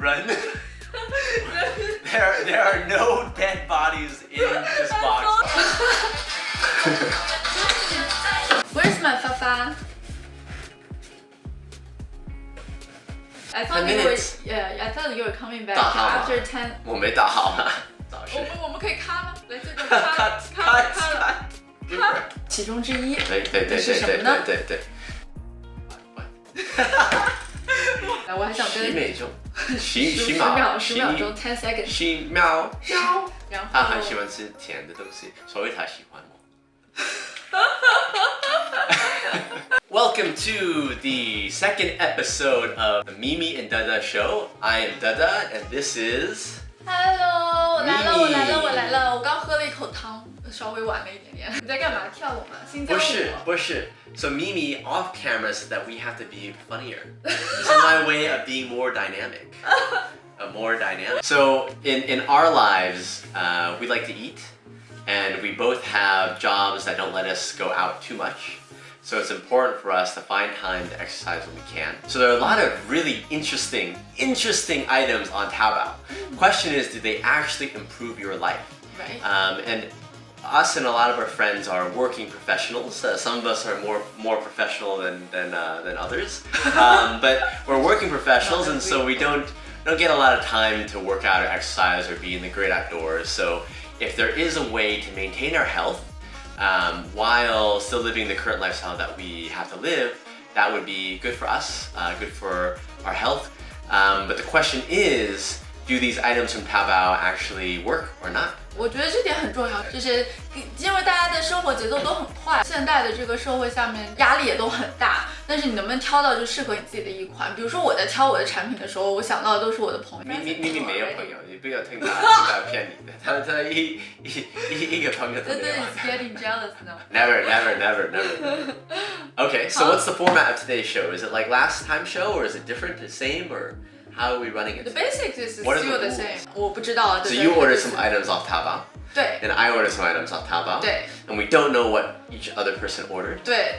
Run. there are no dead bodies in this box. Where's my Fafa? I thought you were, I thought you were coming back after 10. 我没打好吗？早是。我们可以咔吗？来，这个咔。其中之一。对。是什么呢？对。来，我还想跟。10秒钟10 seconds。10秒。然后。他很喜欢吃甜的东西，所以他喜欢我。Welcome to the second episode of the MiMiDeDe show. I am DeDe, and this is. Hello， 我来了！我刚喝了一口汤，稍微晚了一点点。你在干嘛？跳舞吗？新疆舞？不是。So Mimi off camera said that we have to be funnier. This is my way of being more dynamic. So in our lives, we like to eat, and we both have jobs that don't let us go out too much. So it's important for us to find time to exercise when we can. So there are a lot of really interesting items on Taobao. Question is, do they actually improve your life? Right. And us and a lot of our friends are working professionals. Some of us are more professional than others. But we're working professionals, and so we don't get a lot of time to work out or exercise or be in the great outdoors. So if there is a way to maintain our health, while still living the current lifestyle that we have to live, that would be good for us, good for our health. But the question is, do these items from Taobao actually work or not? 我觉得这点很重要，就是因为大家的生活节奏都很快，现代的这个社会下面压力也都很大，但是你能不能挑到就适合你自己的一款？比如说我在挑我的产品的时候，我想到的都是我的朋友。你没有朋友，你不要听他骗你的，他一个朋友都没有。It's getting jealous now. Never. Okay, so what's the format of today's show? Is it like last time's show, or is it different, the same, or how are we running it? The basics is What still the same. 我不知道。 So you order some items off Taobao. 对。And I order some items off Taobao. 对。And we don't know what each other person ordered. 对，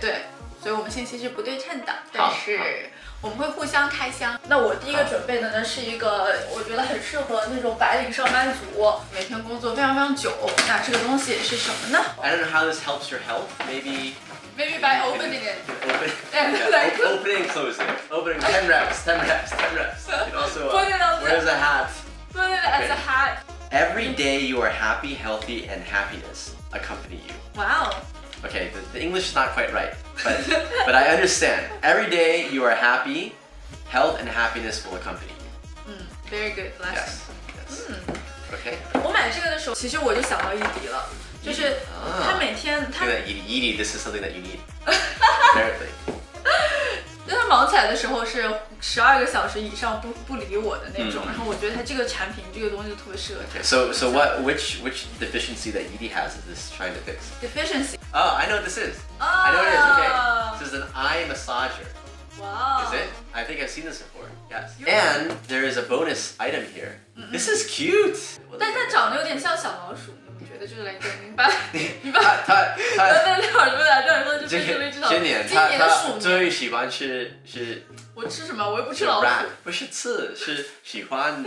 所以我们信息是不对称的，但是我们会互相开箱。那我第一个准备的呢是一个我觉得很适合那种白领上班族，每天工作非常久。那这个东西是什么呢？ I don't know how this helps your health. Maybe by opening it. Opening, closing. Opening 10 reps. You can also wears a hat. Put it as a hat. Every day you are happy, healthy, and happiness accompany you. Wow. Okay, the English is not quite right, but I understand. Every day you are happy, health and happiness will accompany you. Very good. Yes. Okay. 我买这个的时候，其实我就想到DeDe了，就是他每天DeDe, this is something that you need. Apparently. 就他忙起来的时候是12个小时以上不理我的那种，然后我觉得他这个产品这个东西特别适合他。Okay, so which deficiency that DeDe has is this trying to fix? Deficiency. Oh, I know what this is. I know what it is. Okay, this is an eye massager. Wow. Is it? I think I've seen this before. Yes. And there is a bonus item here. This is cute. 但它长得有点像小老鼠，你觉得就是来你把他那会儿你们俩这样说就非常知道。今年他最喜欢吃是。我吃什么？我又不吃老鼠。不是吃，是喜欢。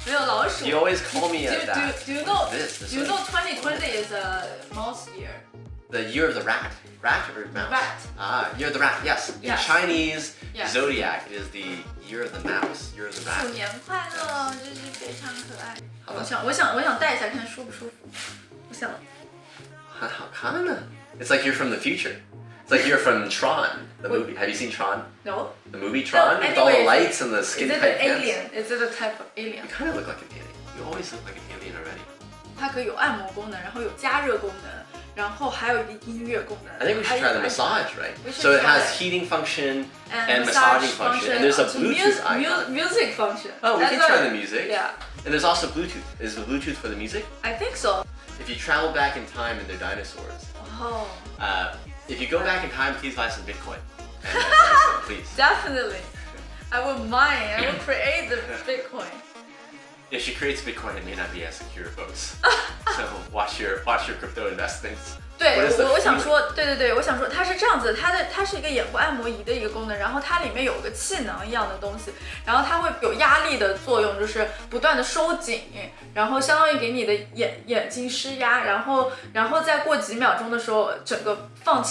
没有老鼠。You always call me as that. Do you know 2020 is a mouse year? The year of the rat. Rat or mouse? Rat. Year of the rat. Yes. In Chinese zodiac, it is the year of the mouse. Year of the rat. 鼠年快乐，这是非常可爱。我想戴一下看舒不舒服。我想。很好看呢。It's like you're from the future. It's like you're from Tron, the movie. Have you seen Tron? No. The movie Tron? With all the lights and the skin tight pants? Is it an alien? Is it a type of alien? You kind of look like an alien. You always look like an alien already. 它可以有按摩功能，然后有加热功能，然后还有一个音乐功能。I think we should try the massage, right? So it has heating function and massaging function, and there's a Bluetooth icon. Music function. Oh, we can try the music. Yeah. And there's also Bluetooth. Is the Bluetooth for the music? I think so. If you travel back in time and they're dinosaurs. Oh. If you go back in time, please buy some Bitcoin. Please. Definitely. I will mine. I will create the Bitcoin. If she creates Bitcoin, it may not be as secure, folks. So watch your crypto investments. 对 What is the 我想 feeling? 说，对，我想说它是这样子，它是一个眼部按摩仪的一个功能，然后它里面有个气囊一样的东西，然后它会有压力的作用，就是不断的收紧，然后相当于给你的眼睛施压，然后再过几秒钟的时候，整个放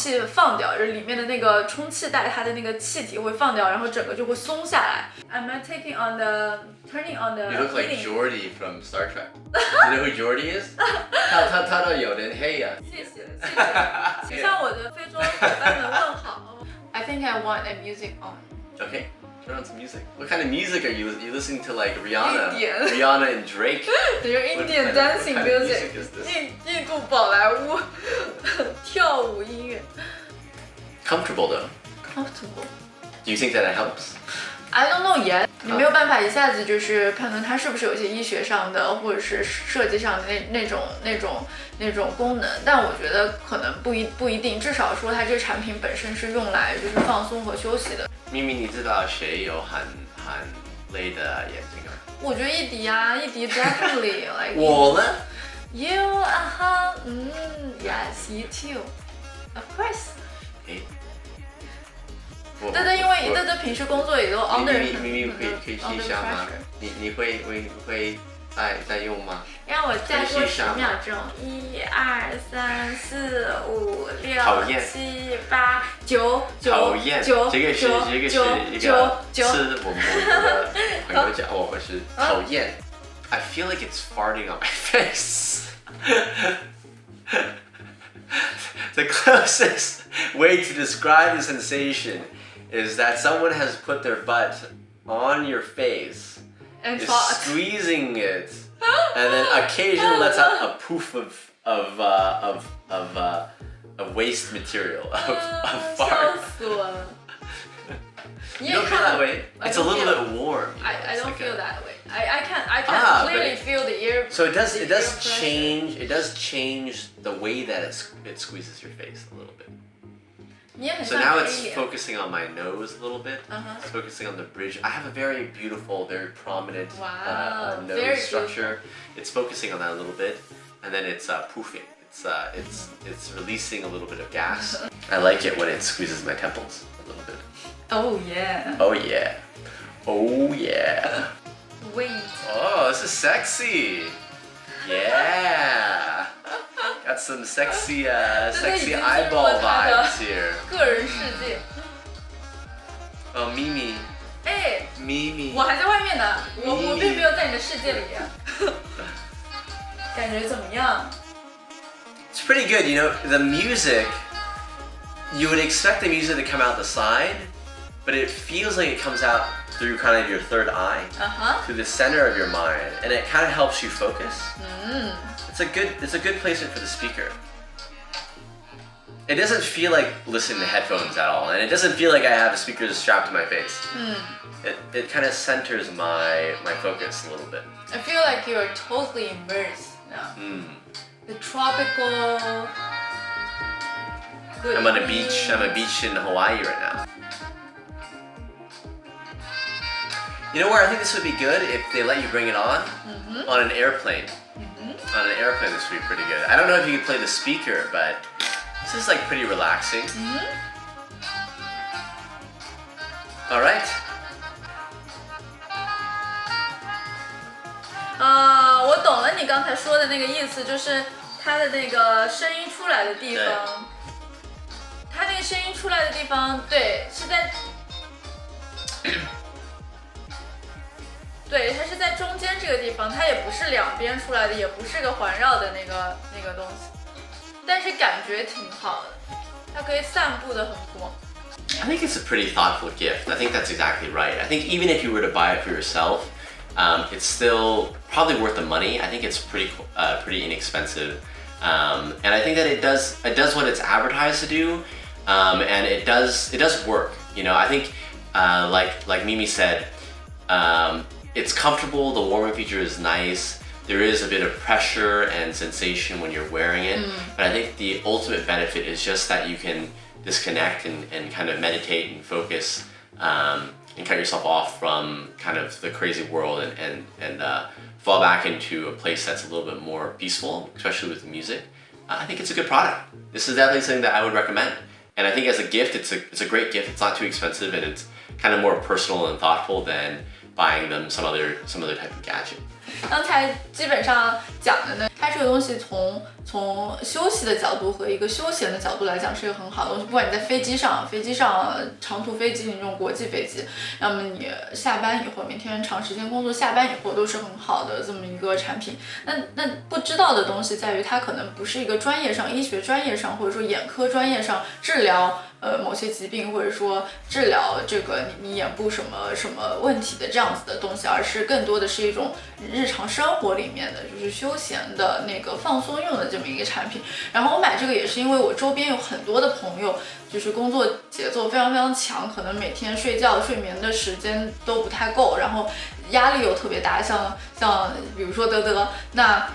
掉，就是里面的那个充气带，它的那个气体会放掉，然后整个就会松下来。I'm turning on the You look like heating. Geordi from Star Trek. You know who Geordi is? 他都有点黑呀。谢谢，请向我的非洲伙伴们问好。I think I want a music on. Okay, turn on some music. What kind of music are you listening to? Like Rihanna, Indian. Rihanna and Drake. 就是 Indian What dancing kind of music. is this? 印度宝莱坞跳舞音乐。Comfortable though. Comfortable. Do you think that it helps? I don't know yet. 你没有办法一下子就是判断它是不是有一些医学上的或者是设计上的那种功能，但我觉得可能不一定，至少说它这个产品本身是用来就是放松和休息的。咪咪，你知道谁有很累的眼睛啊？我觉得一迪啊，一迪 definitely like 我呢？ you yes you too of course。对对，因为对平时工作也都 under 咪咪可以试一下吗？你会再用吗？让我再多10秒钟，1、2、3、4、5、6、7、8、9、讨厌，这个是一个是我的朋友讲，我是讨厌。I feel like it's farting on my face. The closest way to describe the sensation is that someone has put their butt on your face, and is squeezing it, and then occasionally lets out a poof of waste material of fart. 笑死我了。You don't feel that way? It's a little bit warm. I don't feel that way. I can clearly feel the ear. So it does change the way that it squeezes your face a little bit. So now it's focusing on my nose a little bit. It's focusing on the bridge. I have a very beautiful, very prominent nose structure. It's focusing on that a little bit, and then it's poofing. It's releasing a little bit of gas. I like it when it squeezes my temples a little bit. Oh yeah. Oh yeah. Oh yeah. Wait. Oh, this is sexy. Yeah. Got some sexy eyeball vibes here. 个人世界。Oh, Mimi. 哎 Mimi. 我还在外面呢，我并没有在你的世界里。感觉怎么样？ It's pretty good, you know, the music, you would expect the music to come out the side, but it feels like it comes out through kind of your third eye, through the center of your mind, and it kind of helps you focus. It's a good placement for the speaker. It doesn't feel like listening to headphones at all, and it doesn't feel like I have a speaker strapped to my face. It kind of centers my focus a little bit. I feel like you're totally immersed now. The tropical. I'm on a beach. I'm on a beach in Hawaii right now. You know where I think this would be good if they let you bring it on an airplane. On an airplane, this would be pretty good. I don't know if you can play the speaker, but this is like pretty relaxing. All right. 我懂了你刚才说的那个意思，就是它的那个声音出来的地方，它那个声音出来的地方，对，是在，对，它是在中间这个地方，它也不是两边出来的，也不是个环绕的那个东西，但是感觉挺好的，它可以散布的很广。I think it's a pretty thoughtful gift. I think that's exactly right. I think even if you were to buy it for yourself, it's still probably worth the money. I think it's pretty inexpensive, and I think that it does what it's advertised to do, and it does work. You know, I think like Mimi said, it's comfortable. The warming feature is nice. There is a bit of pressure and sensation when you're wearing it, but I think the ultimate benefit is just that you can disconnect and kind of meditate and focus. And cut yourself off from kind of the crazy world and fall back into a place that's a little bit more peaceful, especially with the music. I think it's a good product. This is definitely something that I would recommend. And I think as a gift, it's a great gift. It's not too expensive, and it's kind of more personal and thoughtful than buying them some other type of gadget. 刚才基本上讲的呢，它这个东西从休息的角度和一个休闲的角度来讲是一个很好的东西。不管你在飞机上长途飞机，你这种国际飞机，那么你下班以后，每天长时间工作，下班以后都是很好的这么一个产品。那不知道的东西在于，它可能不是一个专业上、医学专业上，或者说眼科专业上治疗某些疾病，或者说治疗这个你眼部什么问题的这样子的东西，而是更多的是一种日常生活里面的，就是休闲的那个放松用的这么一个产品。然后我买这个也是因为我周边有很多的朋友，就是工作节奏非常非常强，可能每天睡眠的时间都不太够，然后压力又特别大，像比如说DeDe，那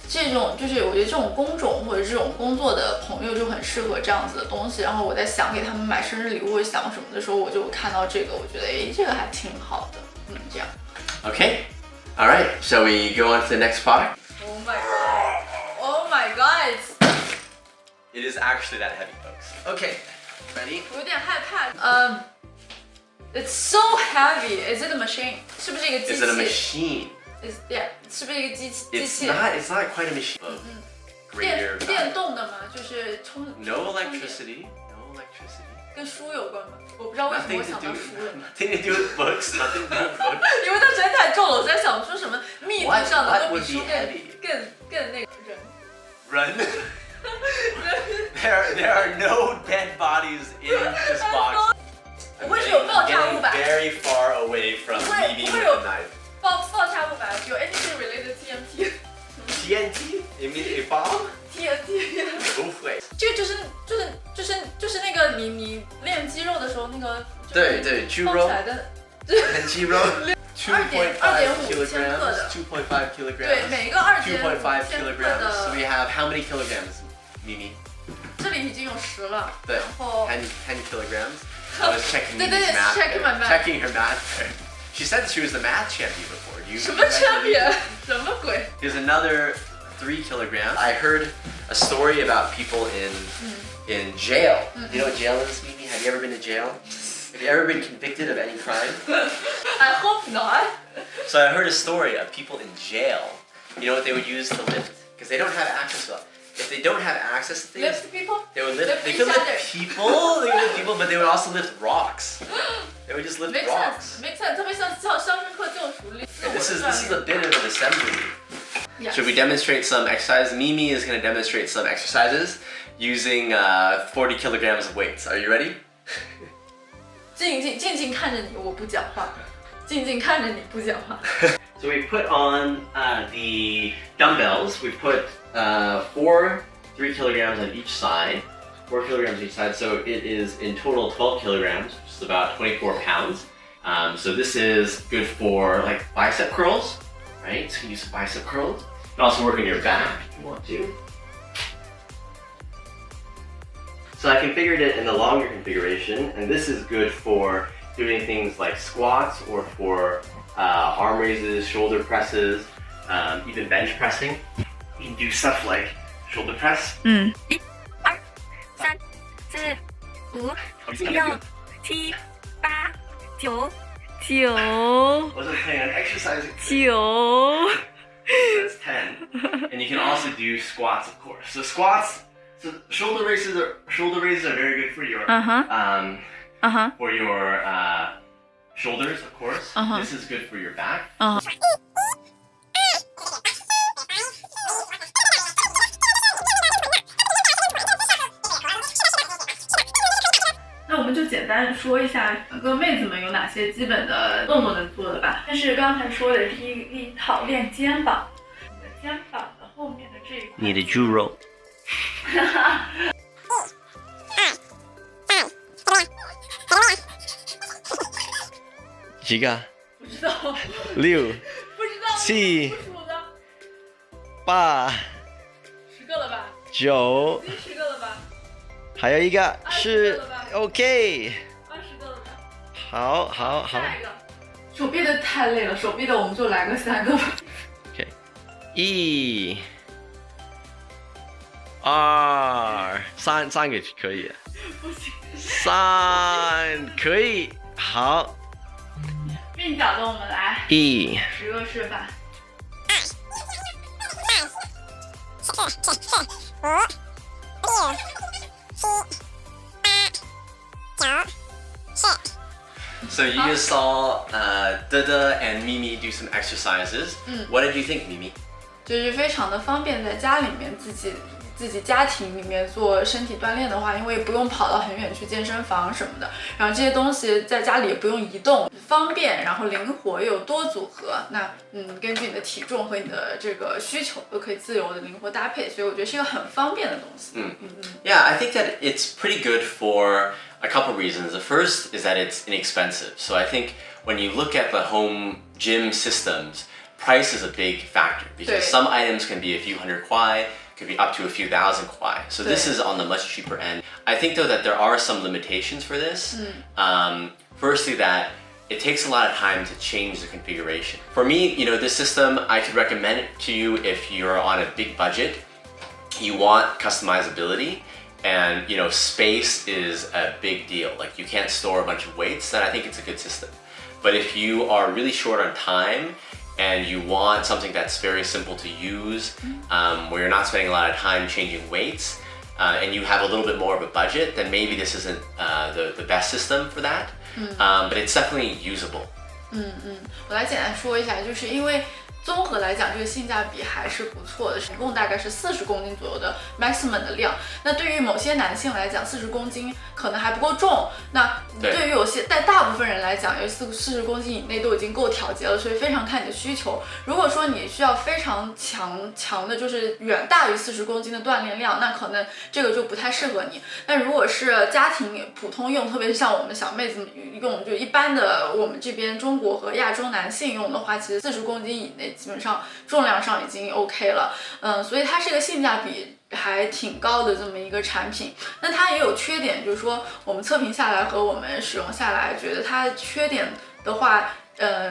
这种就是我觉得这种工种或者这种工作的朋友就很适合这样子的东西。然后我在想给他们买生日礼物或者想什么的时候，我就看到这个，我觉得这个还挺好的，这样。Okay, all right. Shall we go on to the next product? Oh my god! Oh my god! It is actually that heavy, folks. Okay, ready? 我有点害怕。It's so heavy. Is it a machine? 是不是一个机器 Is it a machine? Yeah. 是不是一个机器 It's not quite a machine. Greater 电动的吗？就是充 No electricity. 跟书有关吗？我不知道为什么我想到书了。Nothing to do with books. Nothing to do with books. 因为它实在太重了，我在想说什么密度上的都比书更那个人。There are no dead bodies in this box. 不会是有爆炸物吧 Very far away from MiMi with the knife. 爆炸物吧？有 anything related TNT? TNT? You mean a bomb? TNT 不会。这个就是那个你练肌肉的时候那个对肌肉起来的练肌肉。2.5 kilograms. 2.5 kilograms. 对，每个2.5 kilograms. So we have how many kilograms, Mimi? 这里已经有10了。对，然后10 kilograms. I was checking Mimi's math. Checking her math. She said she was the math champion before. 什么 champion？ 什么鬼 Here's another 3 kilograms. I heard a story about people in jail. You know what jail is, Mimi? Have you ever been to jail? Have you ever been convicted of any crime? I hope not. So I heard a story of people in jail. You know what they would use to lift? Because they don't have access to it. If they don't have access to things, Lift people? they would lift. They could lift people, but they would also lift rocks. They would just lift rocks. Makes sense. 特别像肖申克救赎里。 This is a bit of an assembly. Yes. Should we demonstrate some exercises? Mimi is going to demonstrate some exercises using 40 kilograms of weights. Are you ready? 静静看着你，我不讲话。静静看着你不讲话。So we put on the dumbbells. We put 3 kilograms on each side. 4 kilograms on each side. So it is in total 12 kilograms, which is about 24 pounds. So this is good for like bicep curls, right? So you can use bicep curls. You can also work on your back if you want to. So I configured it in the longer configuration, and this is good for doing things like squats or for arm raises, shoulder presses, even bench pressing. You can do stuff like shoulder press. 1、2、3、4、5、6、7、8、9、Wasn't planning on exercising. 9。 That's 10. And you can also do squats, of course. So squats, shoulder raises are very good for your for your shoulders, of course. This is good for your back. 那我们就简单说一下各妹子们有哪些基本的动作能做的吧。这是刚才说的第一套练肩膀，你的肩膀的后面的这一块。你的猪肉。几个？不知道。6、不知道。7、不数的。8、10个了吧9，已经10个了吧还有一个是20个了吧OK。20个了吧好。下一个。手臂的太累了，手臂的我们就来个3个吧。OK，1、2、3个可以。不行。3可以，好。鬓角的我们来。1。10个示范。So you just saw DeDe and Mimi do some exercises. What did you think, Mimi? 就是非常的方便，在家里面自己家庭里面做身体锻炼的话，因为不用跑到很远去健身房什么的，然后这些东西在家里也不用移动，方便，然后灵活又有多组合。那根据你的体重和你的这个需求都可以自由的灵活搭配，所以我觉得是一个很方便的东西。Yeah, I think that it's pretty good for a couple reasons. The first is that it's inexpensive. So I think when you look at the home gym systems, price is a big factor because some items can be a few hundred kwai, could be up to a few thousand kwai. So this is on the much cheaper end. I think though that there are some limitations for this. Firstly, that it takes a lot of time to change the configuration. For me, this system, I could recommend it to you if you're on a big budget, you want customizability, and space is a big deal. Like you can't store a bunch of weights, then I think it's a good system. But if you are really short on time and you want something that's very simple to use, where you're not spending a lot of time changing weights, and you have a little bit more of a budget, then maybe this isn't the best system for that. But it's definitely usable. 我来简单说一下，就是因为综合来讲，这个性价比还是不错的，一共大概是40公斤左右的 maximum 的量。那对于某些男性来讲，40公斤可能还不够重。那对于有些，但大部分人来讲，有40公斤以内都已经够调节了，所以非常看你的需求。如果说你需要非常强的，就是远大于40公斤的锻炼量，那可能这个就不太适合你。但如果是家庭普通用，特别是像我们小妹子用，就一般的我们这边中国和亚洲男性用的话，其实40公斤以内基本上重量上已经 OK 了，所以它是一个性价比还挺高的这么一个产品。那它也有缺点，就是说我们测评下来和我们使用下来，觉得它缺点的话，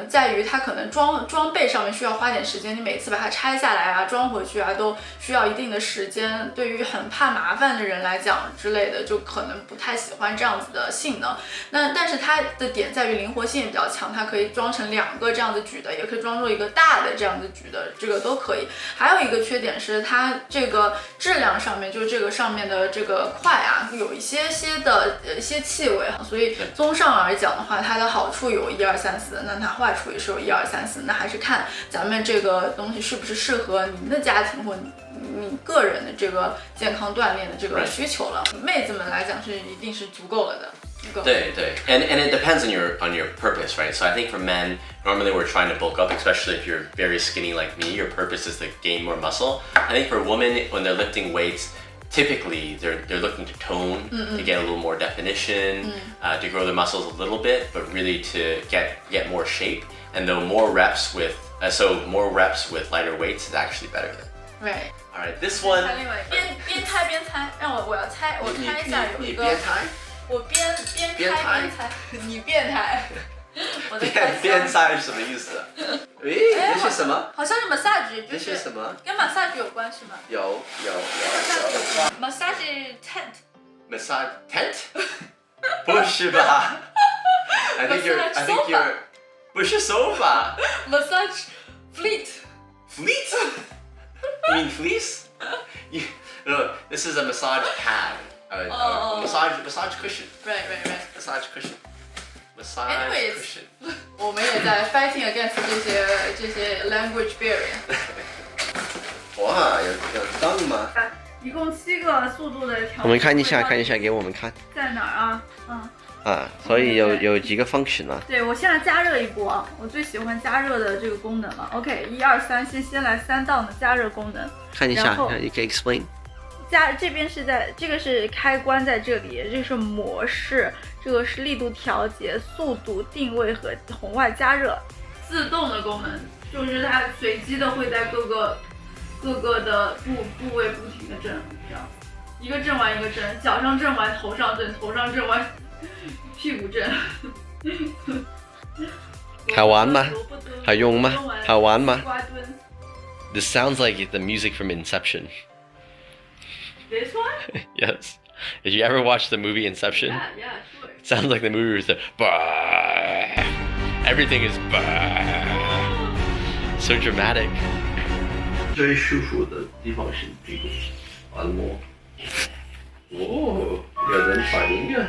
在于它可能装备上面需要花点时间，你每次把它拆下来啊，装回去啊，都需要一定的时间。对于很怕麻烦的人来讲之类的，就可能不太喜欢这样子的性能。但是它的点在于灵活性也比较强，它可以装成2个这样子举的，也可以装入一个大的这样子举的，这个都可以。还有一个缺点是它这个质量上面，就是这个上面的这个块啊，有一些的一些气味，所以综上而讲的话，它的好处有1、2、3、4。那它坏处也是有1、2、3、4，那还是看咱们这个东西是不是适合您的家庭或你个人的这个健康锻炼的这个需求了。妹子们来讲是一定是足够了的。对 and it depends on your purpose, right? So I think for men, normally we're trying to bulk up, especially if you're very skinny like me. Your purpose is to gain more muscle. I think for women, when they're lifting weights, typically they're looking to tone, to get a little more definition, to grow their muscles a little bit, but really to get more shape. And though more reps with lighter weights is actually better than. Right. All right, this one. 边猜，让我要猜，我猜一下有一个。你边猜。我边开边猜，你变态。我在边猜是什么意思？诶，这是什么？好像是 massage， 这是什么？跟 massage 有关是吗？有。massage tent。massage tent？ 不是吧？I think you're 不是 sofa。massage fleet。Fleet？ You mean fleece? No, this is a massage pad. Massage cushion. Right. Massage cushion. Anyways, cushion. 我们也在 fighting against 这些 language barrier. 哇，有灯吗？一共7个速度的调。我们看一下，给我们看。在哪儿啊？所以有几个 function 啊？对，我现在加热一波，我最喜欢加热的这个功能了。OK， 1、2、3，先来3档的加热功能。看一下，你可以 explain。这边是这个是开关在这里，这个是模式，这个是力度调节、速度定位和红外加热。自动的功能就是它随机的会在各个的部位不停的震，这样一个震完一个震，脚上震完头上震，头上震完屁股震。好玩吗？好用吗？好玩吗？This sounds like the music from Inception. This one? Yes. Did you ever watch the movie Inception? Yeah, sure. It sounds like the movie was the everything is so dramatic. 最舒服的地方是这个按摩。哦，有人反应啊！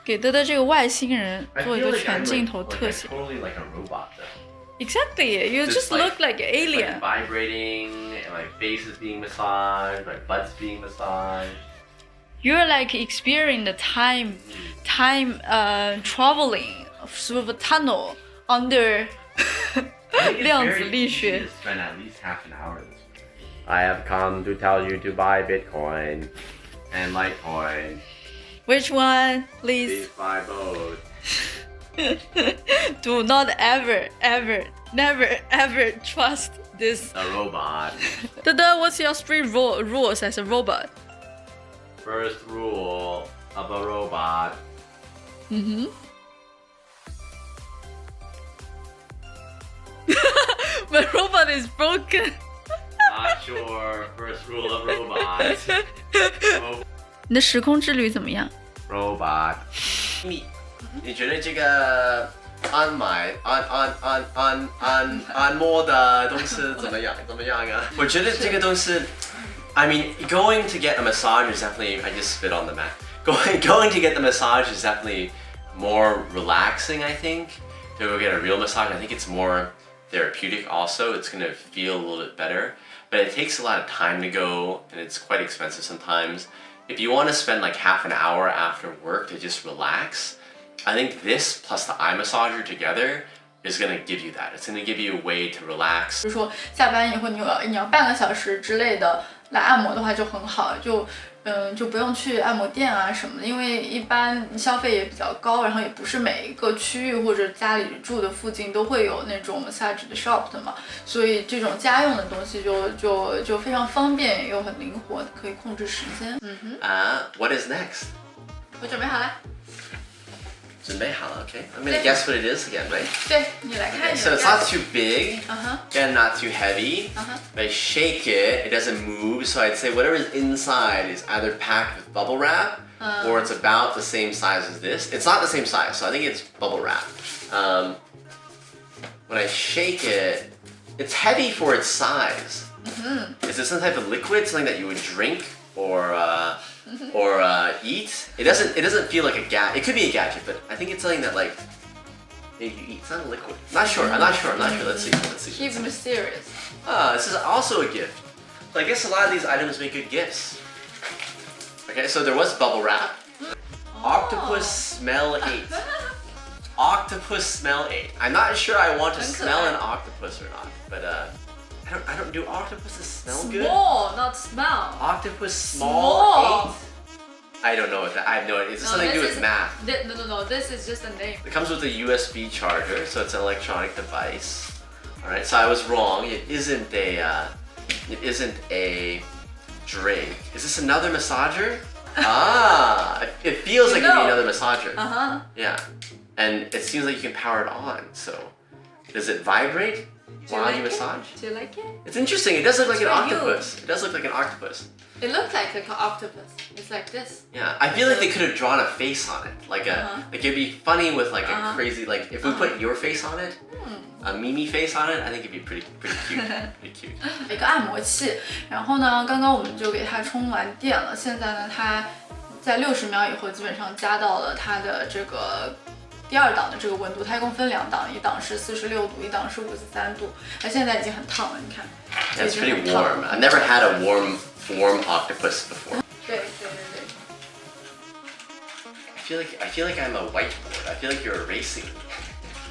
给德德这个外星人做一个全镜头特写。 Totally like a robot though. Exactly, you just look like an alien. Like vibrating, and my face is being massaged, my butt's being massaged. You're like experiencing the time traveling through the tunnel under 量子力学。 Spend at least half an hour this way. I have come to tell you to buy Bitcoin and Litecoin. Which one, please? Please buy both. Do not ever, never, ever trust this. A robot. Dada, what's your strict rules as a robot? First rule of a robot. Mm-hmm. My robot is broken. Not sure. First rule of robots. 你的时空之旅怎么样？ Robot. 你觉得这个按摩的东西怎么样啊？我觉得这个东西 I mean, going to get a massage is definitely, I just spit on the mat. Going to get the massage is definitely more relaxing, I think. To go get a real massage, I think it's more therapeutic also. It's gonna feel a little bit better. But it takes a lot of time to go, and it's quite expensive sometimes. If you want to spend like half an hour after work to just relax, I think this plus the eye massager together is gonna give you that. It's gonna give you a way to relax. 比如说下班以后你要半个小时之类的来按摩的话就很好，就不用去按摩店啊什么的，因为一般消费也比较高，然后也不是每一个区域或者家里住的附近都会有那种 massage 的 shop 的嘛，所以这种家用的东西就非常方便又很灵活，可以控制时间。What is next? 我准备好了。准备好了, okay. I'm gonna guess what it is again, right? 对，你来看。 Okay, so it's not too big, Uh-huh. and not too heavy. If I shake it, it doesn't move. So I'd say whatever is inside is either packed with bubble wrap, or it's about the same size as this. It's not the same size, so I think it's bubble wrap. When I shake it, it's heavy for its size. Is it some type of liquid, something that you would drink or eat? It doesn't feel like a gadget. It could be a gadget, but I think it's something that like maybe you eat. It's not a liquid. I'm not sure. Let's see. Keep mysterious. This is also a gift. So I guess a lot of these items make good gifts. Okay, so there was bubble wrap. Octopus smell 8. Octopus smell 8. I'm not sure I want to smell an octopus or not, but I don't do octopuses smell good? Small, not smell. Octopus small 8? I don't know what that. I have no idea. Is this something to do with math? No. This is just a name. It comes with a USB charger, so it's an electronic device. All right, so I was wrong. It isn't a drink. Is this another massager? It feels like it'd be another massager. Yeah, and it seems like you can power it on. So, does it vibrate while you massage? Do you like it? It's interesting. It does look like an for you. octopus. It does look like an octopus. It looks like an octopus. It's like this. Yeah, I feel like they could have drawn a face on it, like it'd be funny with like a crazy like if we put your face on it, a Mimi face on it, I think it'd be pretty cute, pretty cute. 一个按摩器，然后呢，刚刚我们就给它充完电了，现在呢，它在60秒以后基本上加到了它的这个第2档的这个温度，它一共分2档，一档是46度，一档是53度，它现在已经很烫了，你看。That's pretty warm. I've never had a warm octopus before. 对。I feel like I'm a whiteboard. I feel like you're erasing.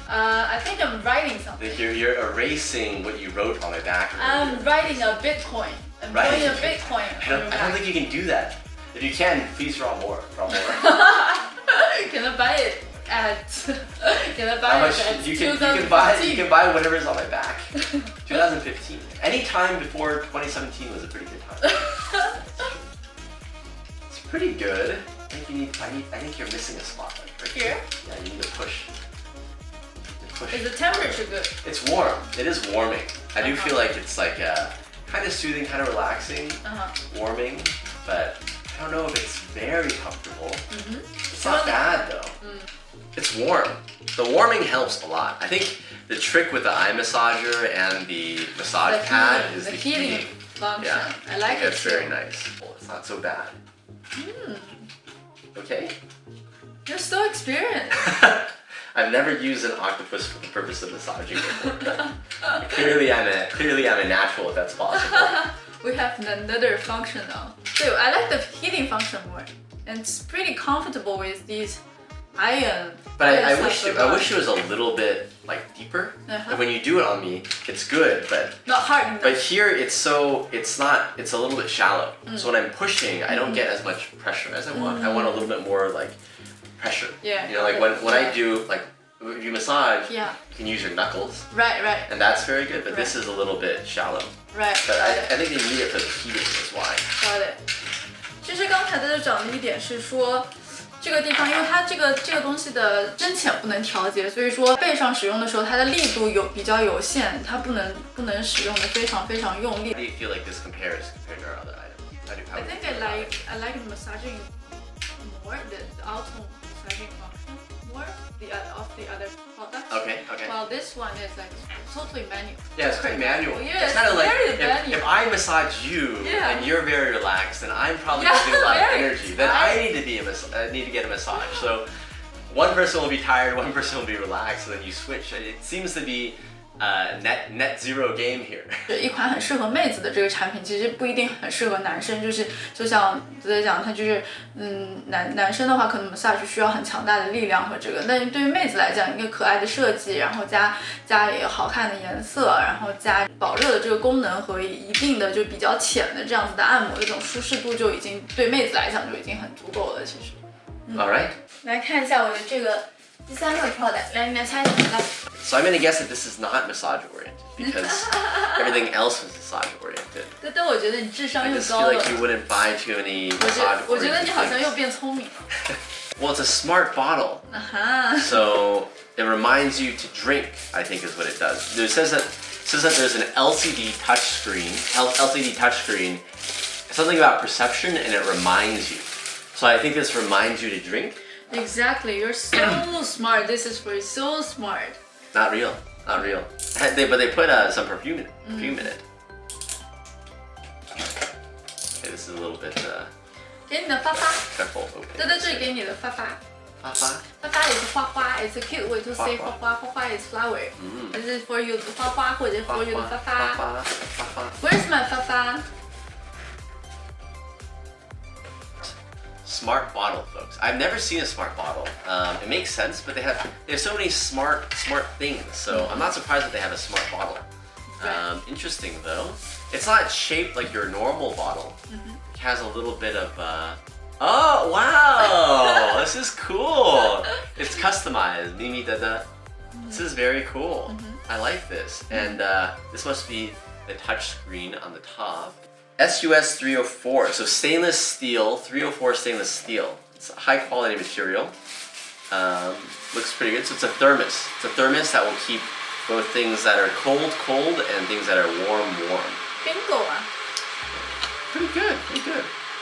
I think I'm writing something. Like you're erasing what you wrote on my back. I'm writing a Bitcoin. I'm writing a Bitcoin. I don't think you can do that. If you can, please draw more. Can I buy it at? Can I buy How it much at you 2015? can buy whatever's on my back. 2015. Any time before 2017 was a pretty good time. It's pretty good. I think you're missing a spot right Here? Yeah, you need to push. Is the temperature good? It's warm. It is warming. I do feel like it's like kind of soothing, kind of relaxing, warming, but I don't know if it's very comfortable. It's not bad though. It's warm. The warming helps a lot. I think the trick with the eye massager and the massage pad is the heating function. Yeah, I like it. It's very nice. Well, it's not so bad. Okay. You're so experienced. I've never used an octopus for the purpose of massaging before. Clearly I'm a natural if that's possible. We have another function now. So I like the heating function more. And it's pretty comfortable with these iron. But I wish it was a little bit like deeper. And when you do it on me, it's good, but not hard enough. But here it's a little bit shallow. So when I'm pushing, I don't get as much pressure as I want. I want a little bit more like pressure. Yeah. You know, like when I do like if you massage, yeah, you can use your knuckles. Right. And that's very good, but this is a little bit shallow. Right. But I think they need it for the heating is why. Got it. 其实刚才的讲的一点是说，这个地方因为它这个东西的深浅不能调节，所以说背上使用的时候它的力度比较有限，它不能使用的非常用力。How do you feel like this compared to our other items? I think I like the massaging more, the auto massaging function more of the other products. Okay. While this one is like totally manual. Yeah, it's quite manual. Yeah, it's kind of like very manual. if I massage you and you're very relaxed, and I'm probably using a lot of energy, then I need to get a massage. So one person will be tired, one person will be relaxed, and then you switch. It seems to be net zero game here. 一款很适合妹子的这个产品，其实不一定很适合男生。就像在讲，它就是男生的话，可能 massage 需要很强大的力量和这个，但是对于妹子来讲，一个可爱的设计，然后加一个好看的颜色，然后加保热的这个功能和一定的就比较浅的这样子的按摩的这种舒适度，就已经对妹子来讲就已经很足够了。其实。All right. 来看一下我的这个第三个 product， 来你来猜什么来？ So I'm gonna guess that this is not massage oriented because everything else was massage oriented. 但我觉得你智商 I 又 just 高 feel 了。 like you wouldn't buy too many massage 我觉得 oriented 你好像又 things. 变聪明了。Well, it's a smart bottle. So it reminds you to drink, I think is what it does. It says that there's an LCD touchscreen, something about perception, and it reminds you. So I think this reminds you to drink. Exactly, you're so smart. This is for so smart. Not real. But they put some perfume in it. Okay, this is a little bit 给你的发发， careful opening. 这里给你的发发。发发 is 花花 It's a cute way to say 花花。花花 is flower. This is for you 的花花或者 for you 的发发。Where's my 发发？ Smart bottle, folks. I've never seen a smart bottle. It makes sense, but they have so many smart things. So I'm not surprised that they have a smart bottle. Interesting though. It's not shaped like your normal bottle. It has a little bit of. Oh wow! This is cool. It's customized. MiMiDeDe. This is very cool. I like this, and this must be the touch screen on the top. SUS 304, so stainless steel, 304 stainless steel. It's a high quality material. Looks pretty good. So it's a thermos. It's a thermos that will keep both things that are cold, and things that are warm. Bingo 啊 Pretty good.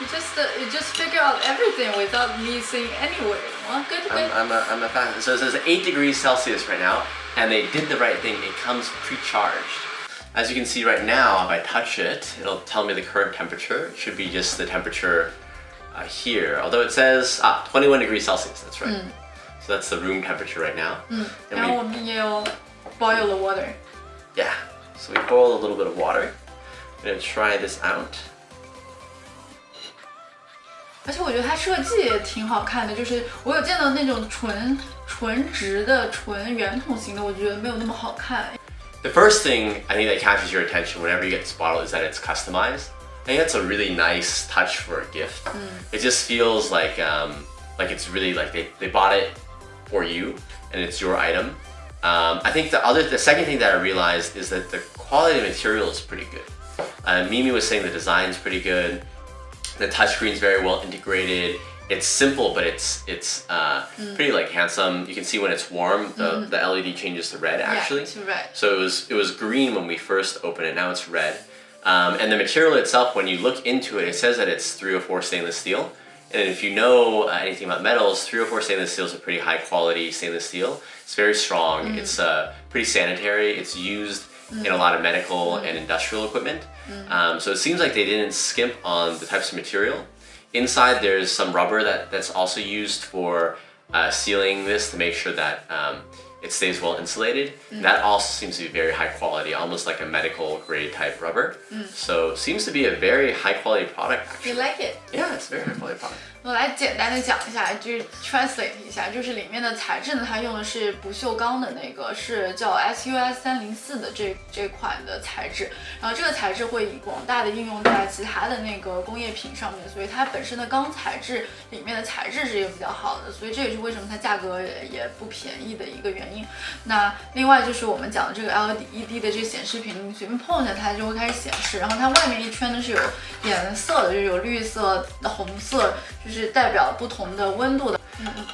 You just figure out everything without me saying anywhere. Well, good. I'm a fan. So it says 8 degrees Celsius right now, and they did the right thing. It comes pre-charged. As you can see right now, if I touch it, it'll tell me the current temperature. It should be just the temperature here. Although it says 21 degrees Celsius, that's right. So that's the room temperature right now. And we 我们也有 boil the water. Yeah, so we boil a little bit of water. I'm gonna try this out. 而且我觉得它设计也挺好看的，就是我有见到那种纯直的纯圆筒型的，我觉得没有那么好看。The first thing I think that catches your attention whenever you get this bottle is that it's customized. I think that's a really nice touch for a gift. It just feels like it's really like they bought it for you and it's your item. I think the second thing that I realized is that the quality of material is pretty good. Mimi was saying the design's pretty good. The touchscreen's very well integrated. It's simple, but it's pretty like handsome. You can see when it's warm, the LED changes to red actually. Yeah, to red. So it was green when we first opened it. Now it's red. And the material itself, when you look into it, it says that it's 304 stainless steel. And if you know anything about metals, 304 stainless steel is a pretty high quality stainless steel. It's very strong. It's pretty sanitary. It's used in a lot of medical and industrial equipment. So it seems like they didn't skimp on the types of material. Inside there's some rubber that's also used for sealing this to make sure that it stays well insulated. That also seems to be very high quality, almost like a medical grade type rubber. So seems to be a very high quality product actually. You like it? Yeah, it's a very high quality product. 我来简单的讲一下，就是 translate 一下，就是里面的材质呢，它用的是不锈钢的那个，是叫 SUS304的这款的材质。然后这个材质会以广大的应用在其他的那个工业品上面，所以它本身的钢材质里面的材质是一个比较好的，所以这也是为什么它价格也不便宜的一个原因。那另外就是我们讲的这个 LED 的这个显示屏，你随便碰一下它就会开始显示，然后它外面一圈呢是有颜色的，就是有绿色、红色，就是代表不同的温度的。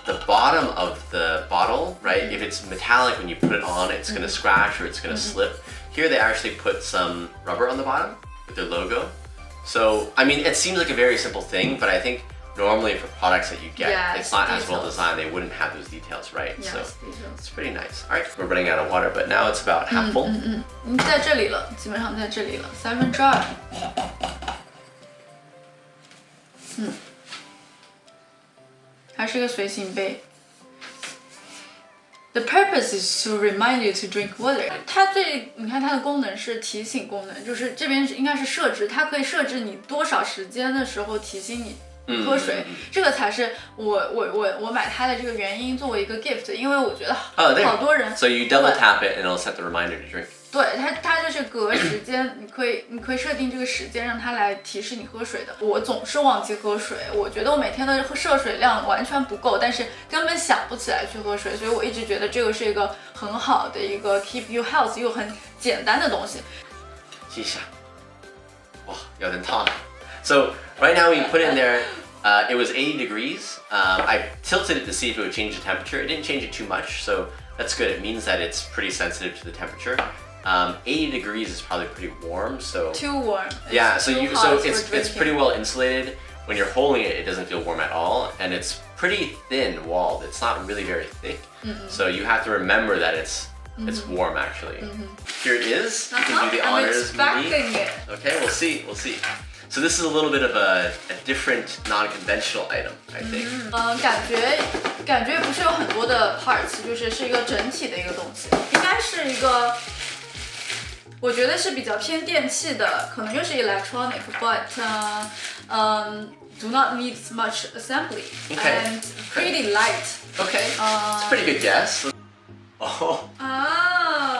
The bottom of the bottle, right? If it's metallic, when you put it on, it's going to scratch or it's going to slip. Here they actually put some rubber on the bottom with their logo. So, I mean, it seems like a very simple thing, but I think normally for products that you get, it's not as well designed. They wouldn't have those details, right? So it's pretty nice. All right, we're running out of water, but now it's about half full. 在这里了，基本上在这里了，2/3。它是一个随行杯。The purpose is to remind you to drink water。你看它的功能是提醒功能，就是这边应该是设置，它可以设置你多少时间的时候提醒你喝水，这个才是我买它的这个原因，作为一个 gift， 因为我觉得好多人。So you double tap it and it'll set the reminder to drink. 对，它就是隔时间，你可以设定这个时间，让它来提示你喝水的。我总是忘记喝水，我觉得我每天的摄水量完全不够，但是根本想不起来去喝水，所以我一直觉得这个是一个很好的一个 keep you healthy 又很简单的东西。吸一下，哇，有点烫。So right now we put it in there. It was 80 degrees. I tilted it to see if it would change the temperature. It didn't change it too much, so that's good. It means that it's pretty sensitive to the temperature. 80 degrees is probably pretty warm, so too warm. Yeah, so it's pretty well insulated. When you're holding it, it doesn't feel warm at all, and it's pretty thin walled. It's not really very thick, so you have to remember that it's warm actually. Here it is. You can do the honors. I'm expecting it. Okay, we'll see. So this is a little bit of a different, non-conventional item, I think. 感觉不是有很多的 parts， 是一个整体的一个东西，应该是一个，我觉得是比较偏电器的，可能又是 electronic， but do not need much assembly and pretty light. Okay, it's a pretty good guess. Oh.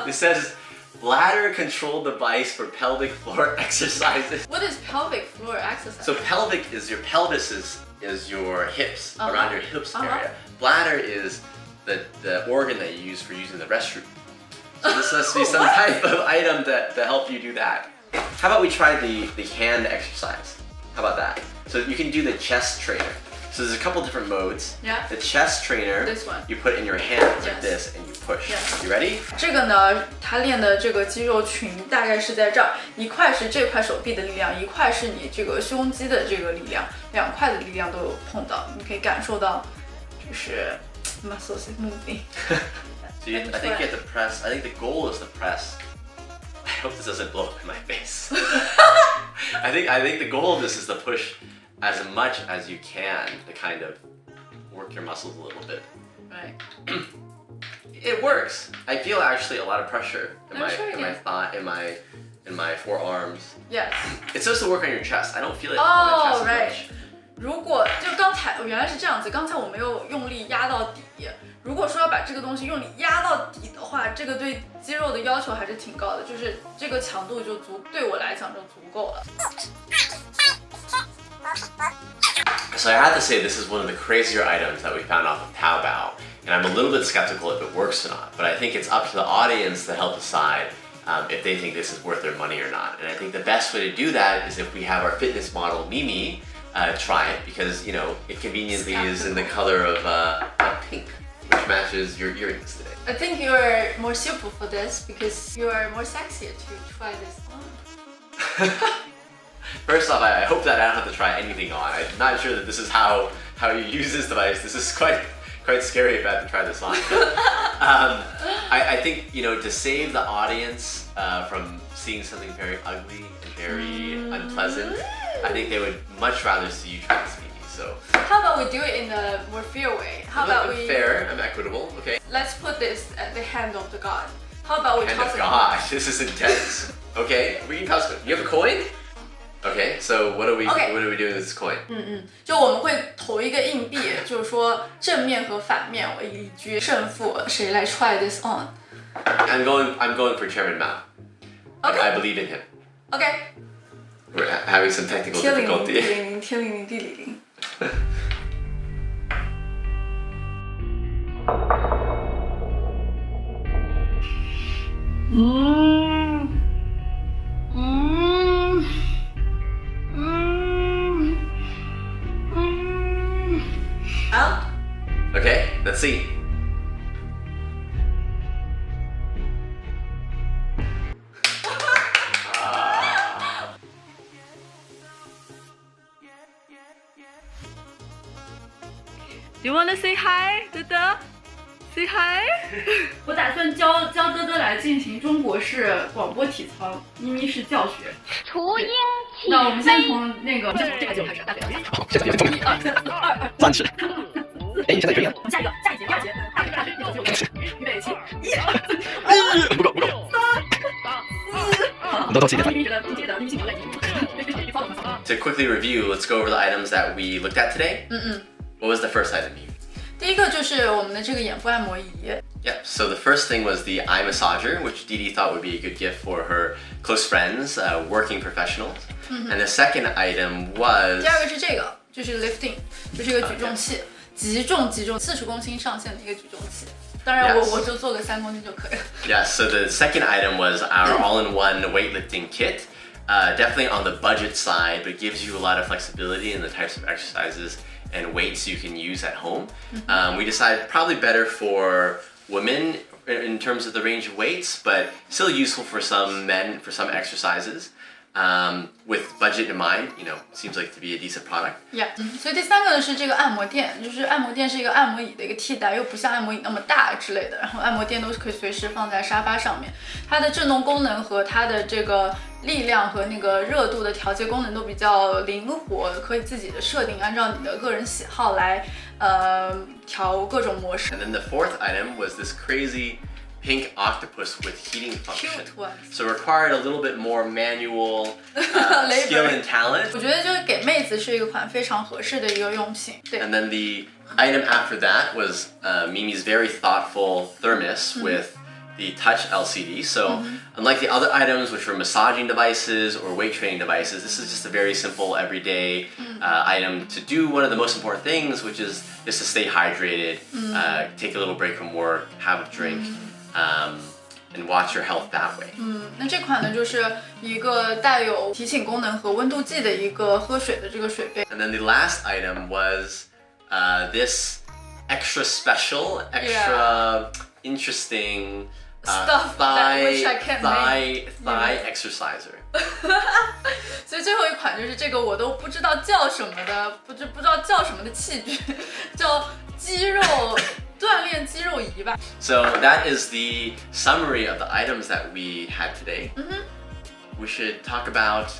It says bladder control device for pelvic floor exercises. What is pelvic floor exercise? So pelvic is your pelvis is your hips, around your hips area. Bladder is the organ that you use for using the restroom. So this must be some type of item to help you do that. How about we try the hand exercise? How about that? So you can do the chest trainer. So there's a couple different modes. Yeah. The chest trainer, this one. You put it in your hands like this and you push. Yes. You ready? 这个呢，它练的这个肌肉群大概是在这儿，一块是这块手臂的力量，一块是你这个胸肌的这个力量，两块的力量都有碰到，你可以感受到，就是 muscles moving. So I think you have to press. I think the goal is to press. I hope this doesn't blow up in my face. I think the goal of this is to push as much as you can to kind of work your muscles a little bit. Right. It works. I feel actually a lot of pressure in my thigh, in my forearms. Yes. It's supposed to work on your chest. I don't feel it on my chest as right. much. 如果就刚才原来是这样子，刚才我没有用力压到底。如果说要把这个东西用力压到底的话，这个对肌肉的要求还是挺高的，就是这个强度就对我来讲就足够了。So I have to say this is one of the crazier items that we found off of Taobao, and I'm a little bit skeptical if it works or not, but I think it's up to the audience to help decide if they think this is worth their money or not. And I think the best way to do that is if we have our fitness model Mimi try it, because you know it conveniently is in the color of pink, which matches your earrings today. I think you're more suitable for this because you are more sexy to try this on. First off, I hope that I don't have to try anything on. I'm not sure that this is how you use this device. This is quite scary if I have to try this on. I think to save the audience from seeing something very ugly and very unpleasant, I think they would much rather see you try this, Mimi. So how about we do it in a more fair way? How about we fair? I'm equitable. Okay. Let's put this at the hand of the god. How about we Hand toss of it? gosh, this is intense. Okay, we can toss it. You have a coin? Okay, so what are we doing with this coin? 就我们会投一个硬币，就是说正面和反面为一局胜负，谁来 try this on? I'm going for Chairman Mao. Okay. I believe in him. Okay. We're having some technical 天灵灵 difficulty. 地灵灵，天灵灵地理灵。好。 Okay, let's see. Do you wanna say hi, DeDe? Say hi. 我打算教德德来进行中国式广播体操，咪咪式教学。雏鹰起那我们先从那个这个就开始，大概1、3次。哎，你现在可以了。下一节，第二节，大腿，预备起，不够。你多做几点？ To quickly review, let's go over the items that we looked at today. What was the first item, Mimi? 第一个就是我们的这个眼部按摩仪。Yep, so the first thing was the eye massager, which DeDe thought would be a good gift for her close friends, working professionals. And the second item was... 第二个是这个，就是 lifting， 就是一个举重器，极重40公斤上限的一个举重器。当然我就做个3公斤就可以了。Yeah, so the second item was our all-in-one weightlifting kit. Definitely on the budget side, but it gives you a lot of flexibility in the types of exercises and weights you can use at home. We decided probably better for women in terms of the range of weights, but still useful for some men for some exercises. With budget in mind, seems like to be a decent product. Yeah. 所以第三个呢是这个按摩垫，就是按摩垫是一个按摩椅的一个替代，又不像按摩椅那么大之类的。然后按摩垫都是可以随时放在沙发上面，它的震动功能和它的这个力量和那个热度的调节功能都比较灵活，可以自己的设定，按照你的个人喜好来调各种模式。 And then the fourth item was this crazy pink octopus with heating function. Cute one. So it required a little bit more manual skill and talent. 我觉得就是给妹子是一个款非常合适的一个用品。对。 And then the item after that was Mimi's very thoughtful thermos with the touch LCD. So unlike the other items, which were massaging devices or weight training devices, this is just a very simple everyday item to do one of the most important things, which is just to stay hydrated, take a little break from work, have a drink, and watch your health that way. 那这款呢就是一个带有提醒功能和温度计的一个喝水的这个水杯。 And then the last item was this extra special, extra interesting Stuff that which I can't thigh exerciser. 所以最后一款就是这个我都不知道叫什么的，不知道叫什么的器具，叫肌肉锻炼肌肉仪吧。 So that is the summary of the items that we had today. We should talk about,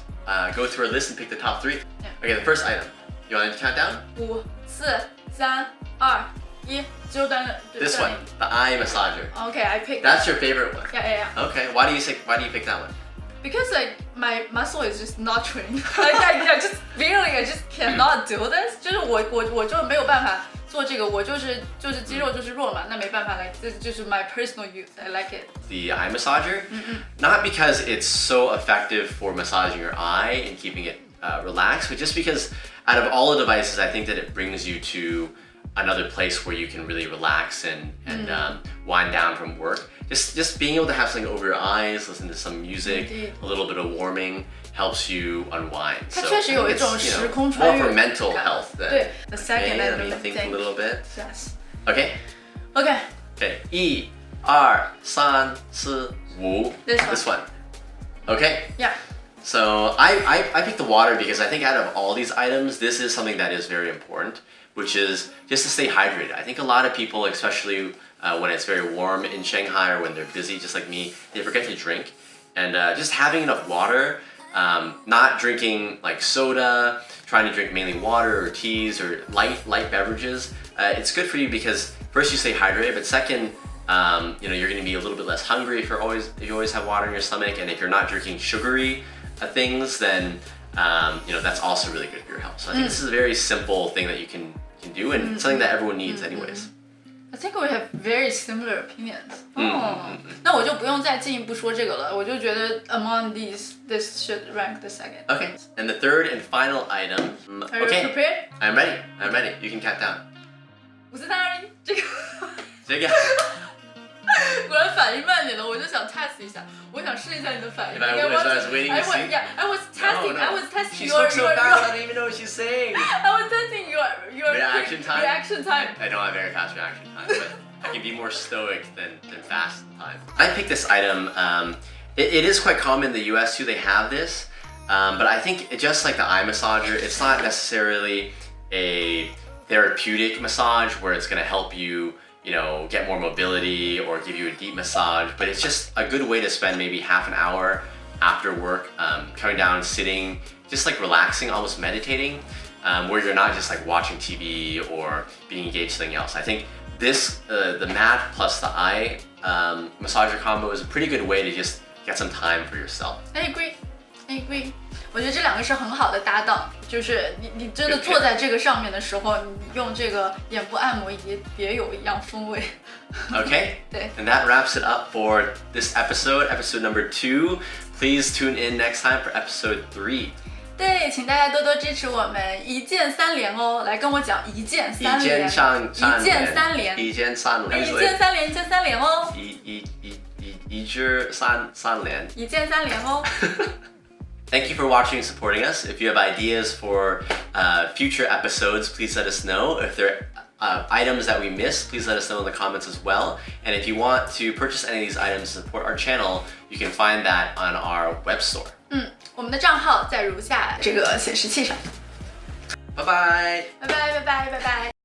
go through our list and pick the top 3. Okay, the first item. You want to count down? 5、4、3、2、1，肌肉锻炼。 This one, the eye massager. Okay, I picked. That's your favorite one. Yeah. Okay, why do you pick that one? Because like my muscle is just not trained. I just cannot do this. 就是我就没有办法做这个，我就是肌肉就是弱嘛，那没办法来，这就是 my personal use. I like it. The eye massager, not because it's so effective for massaging your eye and keeping it relaxed, but just because out of all the devices, I think that it brings you to another place where you can really relax and wind down from work. Just being able to have something over your eyes, listen to some music, a little bit of warming helps you unwind. 它确实有一种时空 more 穿越 for mental health than 对 the second okay, and let me think a little bit. Yes. Okay. Okay. Okay. 1, 2, 3, 4, 5. This one. This one. Okay. Yeah. So I picked the water because I think out of all these items, this is something that is very important, which is just to stay hydrated. I think a lot of people, especially when it's very warm in Shanghai or when they're busy, just like me, they forget to drink. And just having enough water, not drinking like soda, trying to drink mainly water or teas or light beverages, it's good for you because first you stay hydrated, but second, you know, you're going to be a little bit less hungry if you always have water in your stomach, and if you're not drinking sugary things, then you know, that's also really good for your health. So I think this is a very simple thing that you can do, and something that everyone needs anyways. I think we have very similar opinions. 那我就不用再进一步说这个了，我就觉得 among these, this should rank the second. Okay, and the third and final item. Are you prepared? I'm ready. I'm ready. You can count down. 5、4、3、2、1，这个。这个。果然反应慢点了，我就想 test 一下，我想试一下你的反应。I was waiting to see. Yeah, I was testing. No. I was testing She your. spoke so fast. I don't even know what she's saying. I was testing your reaction time. Reaction time. I don't have very fast reaction time, but I can be more stoic than fast time. I picked this item. It is quite common in the US too. They have this, but I think just like the eye massager, it's not necessarily a therapeutic massage where it's going to help you, you know, get more mobility or give you a deep massage, but it's just a good way to spend maybe half an hour after work, coming down, sitting, just like relaxing, almost meditating, where you're not just like watching TV or being engaged in something else. I think this, the mat plus the eye massager combo is a pretty good way to just get some time for yourself. I agree. 我觉得这两个是很好的搭档，就是你真的坐在这个上面的时候，你用这个眼部按摩仪别有一样风味。Okay. 对。And that wraps it up for this episode number 2. Please tune in next time for episode 3. 对，请大家多多支持我们一键3连哦！来跟我讲一键3连，一键3连，一键3连，一键3连，一键3连哦！一键3连，一键3连哦！ Thank you for watching and supporting us. If you have ideas for future episodes, please let us know. If there are items that we missed, please let us know in the comments as well. And if you want to purchase any of these items to support our channel, you can find that on our web store. 我们的账号在如下这个显示器上。拜拜。拜拜。